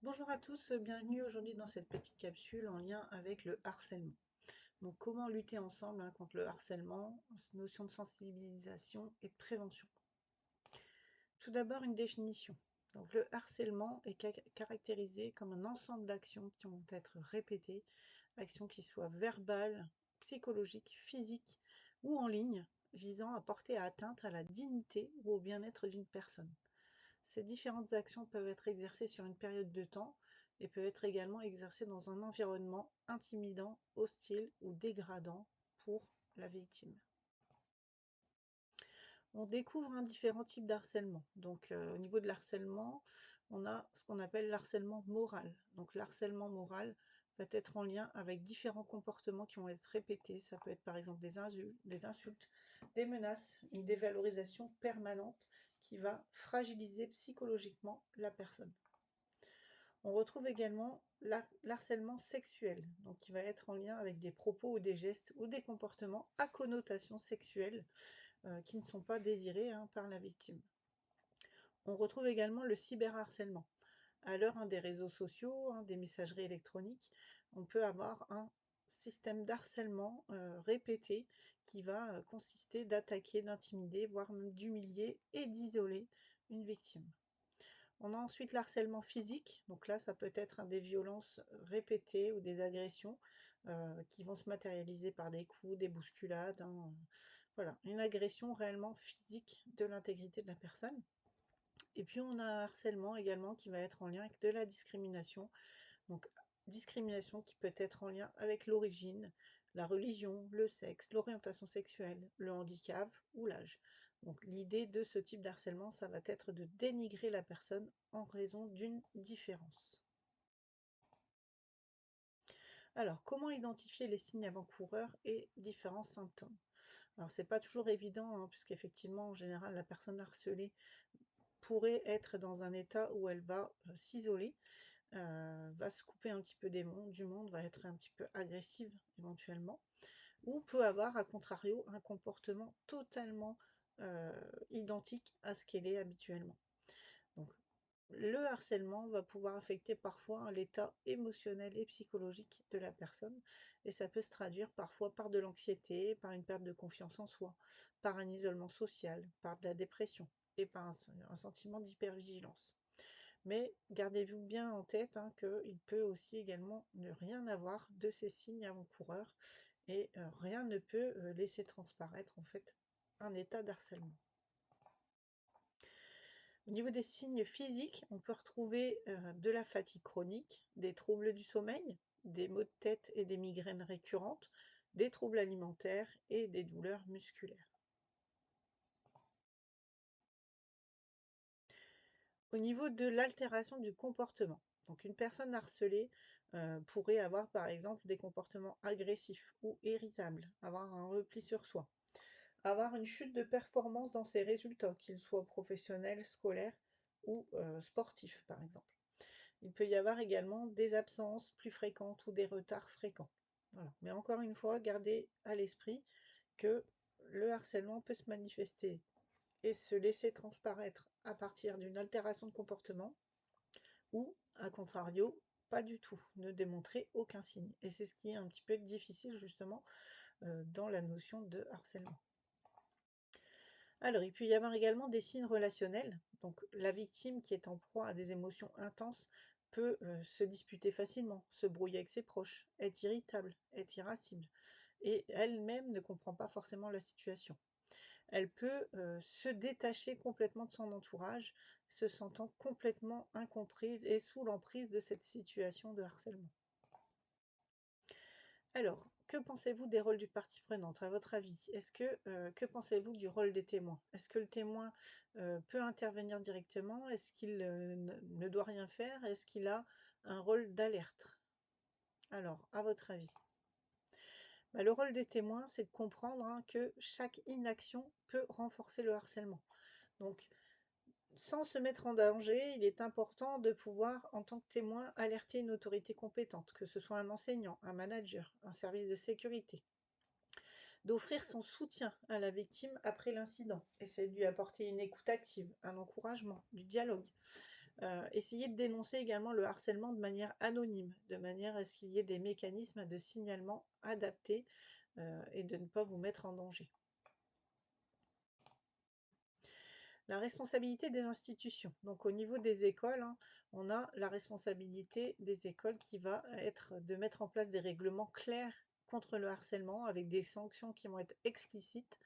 Bonjour à tous, bienvenue aujourd'hui dans cette petite capsule en lien avec le harcèlement. Donc comment lutter ensemble contre le harcèlement, notion de sensibilisation et de prévention. Tout d'abord une définition. Donc le harcèlement est caractérisé comme un ensemble d'actions qui vont être répétées, actions qui soient verbales, psychologiques, physiques ou en ligne, visant à porter atteinte à la dignité ou au bien-être d'une personne. Ces différentes actions peuvent être exercées sur une période de temps et peuvent être également exercées dans un environnement intimidant, hostile ou dégradant pour la victime. On découvre différents types d'harcèlement. Donc au niveau de l'harcèlement, on a ce qu'on appelle l'harcèlement moral. Donc l'harcèlement moral peut être en lien avec différents comportements qui vont être répétés. Ça peut être par exemple des insultes, des menaces, une dévalorisation permanente qui va fragiliser psychologiquement la personne. On retrouve également l'harcèlement sexuel, donc qui va être en lien avec des propos ou des gestes ou des comportements à connotation sexuelle qui ne sont pas désirés par la victime. On retrouve également le cyberharcèlement. À l'heure des réseaux sociaux, des messageries électroniques, on peut avoir un système d'harcèlement répété qui va consister d'attaquer, d'intimider, voire même d'humilier et d'isoler une victime. On a ensuite l'harcèlement physique, donc là ça peut être des violences répétées ou des agressions qui vont se matérialiser par des coups, des bousculades, voilà, une agression réellement physique de l'intégrité de la personne. Et puis on a un harcèlement également qui va être en lien avec de la discrimination, donc discrimination qui peut être en lien avec l'origine, la religion, le sexe, l'orientation sexuelle, le handicap ou l'âge. Donc l'idée de ce type d'harcèlement, ça va être de dénigrer la personne en raison d'une différence. Alors, comment identifier les signes avant-coureurs et différents symptômes? Alors, c'est pas toujours évident, puisqu'effectivement, en général, la personne harcelée pourrait être dans un état où elle va s'isoler, va se couper un petit peu du monde, va être un petit peu agressive éventuellement, ou peut avoir, à contrario, un comportement totalement identique à ce qu'elle est habituellement. Donc, le harcèlement va pouvoir affecter parfois l'état émotionnel et psychologique de la personne, et ça peut se traduire parfois par de l'anxiété, par une perte de confiance en soi, par un isolement social, par de la dépression et par un sentiment d'hypervigilance. Mais gardez-vous bien en tête qu'il peut aussi également ne rien avoir de ces signes avant-coureurs et rien ne peut laisser transparaître en fait un état d'harcèlement. Au niveau des signes physiques, on peut retrouver de la fatigue chronique, des troubles du sommeil, des maux de tête et des migraines récurrentes, des troubles alimentaires et des douleurs musculaires. Au niveau de l'altération du comportement, donc une personne harcelée pourrait avoir par exemple des comportements agressifs ou irritables, avoir un repli sur soi, avoir une chute de performance dans ses résultats, qu'ils soient professionnels, scolaires ou sportifs par exemple. Il peut y avoir également des absences plus fréquentes ou des retards fréquents. Voilà. Mais encore une fois, gardez à l'esprit que le harcèlement peut se manifester et se laisser transparaître à partir d'une altération de comportement ou, à contrario, pas du tout, ne démontrer aucun signe. Et c'est ce qui est un petit peu difficile justement dans la notion de harcèlement. Alors, il peut y avoir également des signes relationnels. Donc, la victime qui est en proie à des émotions intenses peut se disputer facilement, se brouiller avec ses proches, être irritable, être irascible, et elle-même ne comprend pas forcément la situation. Elle peut se détacher complètement de son entourage, se sentant complètement incomprise et sous l'emprise de cette situation de harcèlement. Alors, que pensez-vous des rôles du partie prenante, à votre avis? Que pensez-vous du rôle des témoins? Est-ce que le témoin peut intervenir directement? Est-ce qu'il ne doit rien faire? Est-ce qu'il a un rôle d'alerte? Alors, à votre avis? Bah, le rôle des témoins, c'est de comprendre que chaque inaction peut renforcer le harcèlement. Donc, sans se mettre en danger, il est important de pouvoir, en tant que témoin, alerter une autorité compétente, que ce soit un enseignant, un manager, un service de sécurité, d'offrir son soutien à la victime après l'incident, essayer de lui apporter une écoute active, un encouragement, du dialogue, Essayez de dénoncer également le harcèlement de manière anonyme, de manière à ce qu'il y ait des mécanismes de signalement adaptés, et de ne pas vous mettre en danger. La responsabilité des institutions. Donc au niveau des écoles, hein, on a la responsabilité des écoles qui va être de mettre en place des règlements clairs contre le harcèlement avec des sanctions qui vont être explicites.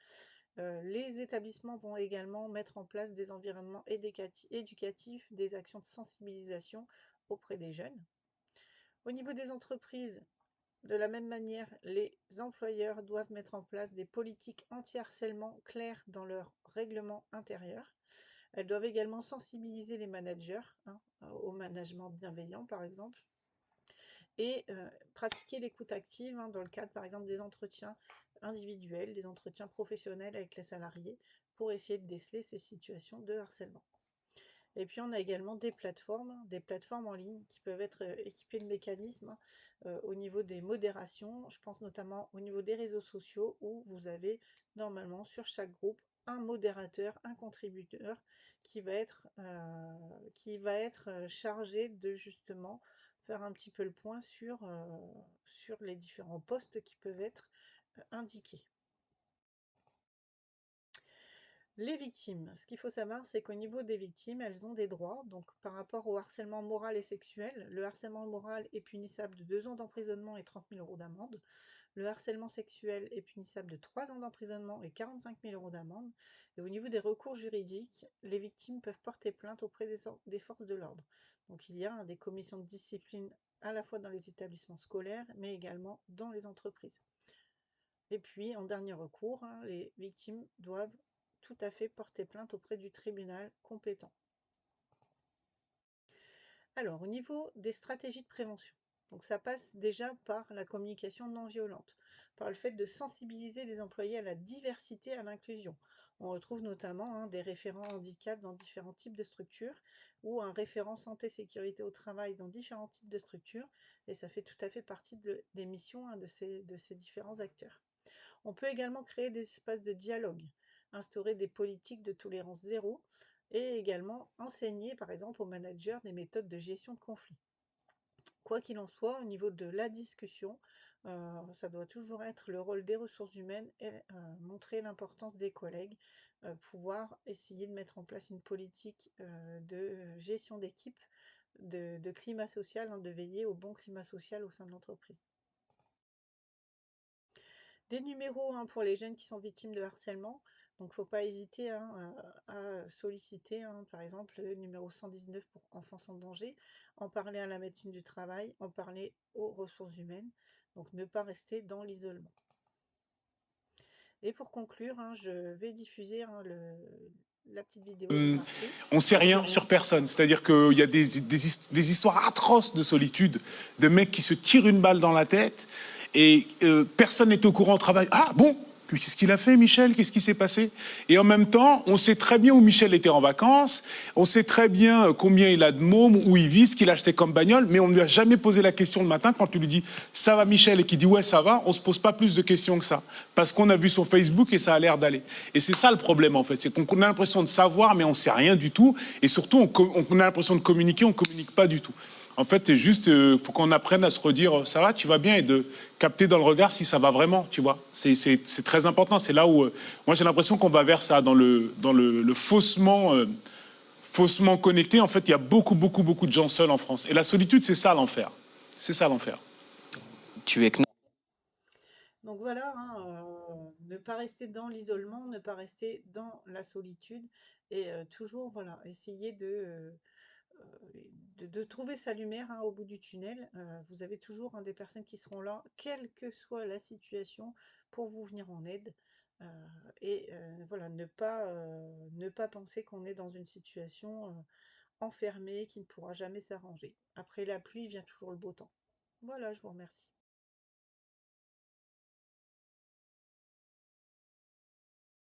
Les établissements vont également mettre en place des environnements éducatifs, des actions de sensibilisation auprès des jeunes. Au niveau des entreprises, de la même manière, les employeurs doivent mettre en place des politiques anti-harcèlement claires dans leur règlement intérieur. Elles doivent également sensibiliser les managers, hein, au management bienveillant par exemple, et pratiquer l'écoute active, hein, dans le cadre par exemple des entretiens individuels, des entretiens professionnels avec les salariés, pour essayer de déceler ces situations de harcèlement. Et puis on a également des plateformes en ligne qui peuvent être équipées de mécanismes, au niveau des modérations. Je pense notamment au niveau des réseaux sociaux où vous avez normalement sur chaque groupe un modérateur, un contributeur qui va être chargé de justement faire un petit peu le point sur les différents postes qui peuvent être indiqués. Les victimes, ce qu'il faut savoir, c'est qu'au niveau des victimes, elles ont des droits. Donc, par rapport au harcèlement moral et sexuel, le harcèlement moral est punissable de 2 ans d'emprisonnement et 30 000 € d'amende. Le harcèlement sexuel est punissable de 3 ans d'emprisonnement et 45 000 € d'amende. Et au niveau des recours juridiques, les victimes peuvent porter plainte auprès des forces de l'ordre. Donc, il y a des commissions de discipline à la fois dans les établissements scolaires, mais également dans les entreprises. Et puis, en dernier recours, hein, les victimes doivent tout à fait porter plainte auprès du tribunal compétent. Alors, au niveau des stratégies de prévention, donc ça passe déjà par la communication non violente, par le fait de sensibiliser les employés à la diversité, à l'inclusion. On retrouve notamment, hein, des référents handicap dans différents types de structures ou un référent santé-sécurité au travail dans différents types de structures, et ça fait tout à fait partie des missions, hein, de ces différents acteurs. On peut également créer des espaces de dialogue, instaurer des politiques de tolérance zéro et également enseigner par exemple aux managers des méthodes de gestion de conflits. Quoi qu'il en soit, au niveau de la discussion, ça doit toujours être le rôle des ressources humaines et montrer l'importance des collègues, pouvoir essayer de mettre en place une politique de gestion d'équipe, de climat social, hein, de veiller au bon climat social au sein de l'entreprise. Des numéros, hein, pour les jeunes qui sont victimes de harcèlement. Donc, il ne faut pas hésiter, hein, à solliciter, hein, par exemple, le numéro 119 pour enfants en danger, en parler à la médecine du travail, en parler aux ressources humaines. Donc, ne pas rester dans l'isolement. Et pour conclure, hein, je vais diffuser, hein, la petite vidéo de Marty. On sait rien sur personne. C'est-à-dire qu'il y a des histoires atroces de solitude, de mecs qui se tirent une balle dans la tête et personne n'est au courant au travail. Ah bon, qu'est-ce qu'il a fait, Michel? Qu'est-ce qui s'est passé? Et en même temps, on sait très bien où Michel était en vacances, on sait très bien combien il a de mômes, où il vit, ce qu'il a acheté comme bagnole, mais on ne lui a jamais posé la question le matin quand tu lui dis « ça va Michel ?» et qu'il dit « ouais, ça va », on se pose pas plus de questions que ça. Parce qu'on a vu sur Facebook et ça a l'air d'aller. Et c'est ça le problème en fait, c'est qu'on a l'impression de savoir, mais on sait rien du tout. Et surtout, on a l'impression de communiquer, on communique pas du tout. En fait, c'est juste, faut qu'on apprenne à se redire, ça va, tu vas bien, et de capter dans le regard si ça va vraiment, tu vois. C'est très important. C'est là où, moi, j'ai l'impression qu'on va vers ça, dans le faussement connecté. En fait, il y a beaucoup de gens seuls en France. Et la solitude, c'est ça l'enfer. C'est ça l'enfer. Tu es Donc voilà, hein, ne pas rester dans l'isolement, ne pas rester dans la solitude et toujours, voilà, essayer de trouver sa lumière, hein, au bout du tunnel. Vous avez toujours, hein, des personnes qui seront là, quelle que soit la situation, pour vous venir en aide. Euh, et voilà, ne pas penser qu'on est dans une situation enfermée qui ne pourra jamais s'arranger. Après la pluie vient toujours le beau temps. Voilà, je vous remercie.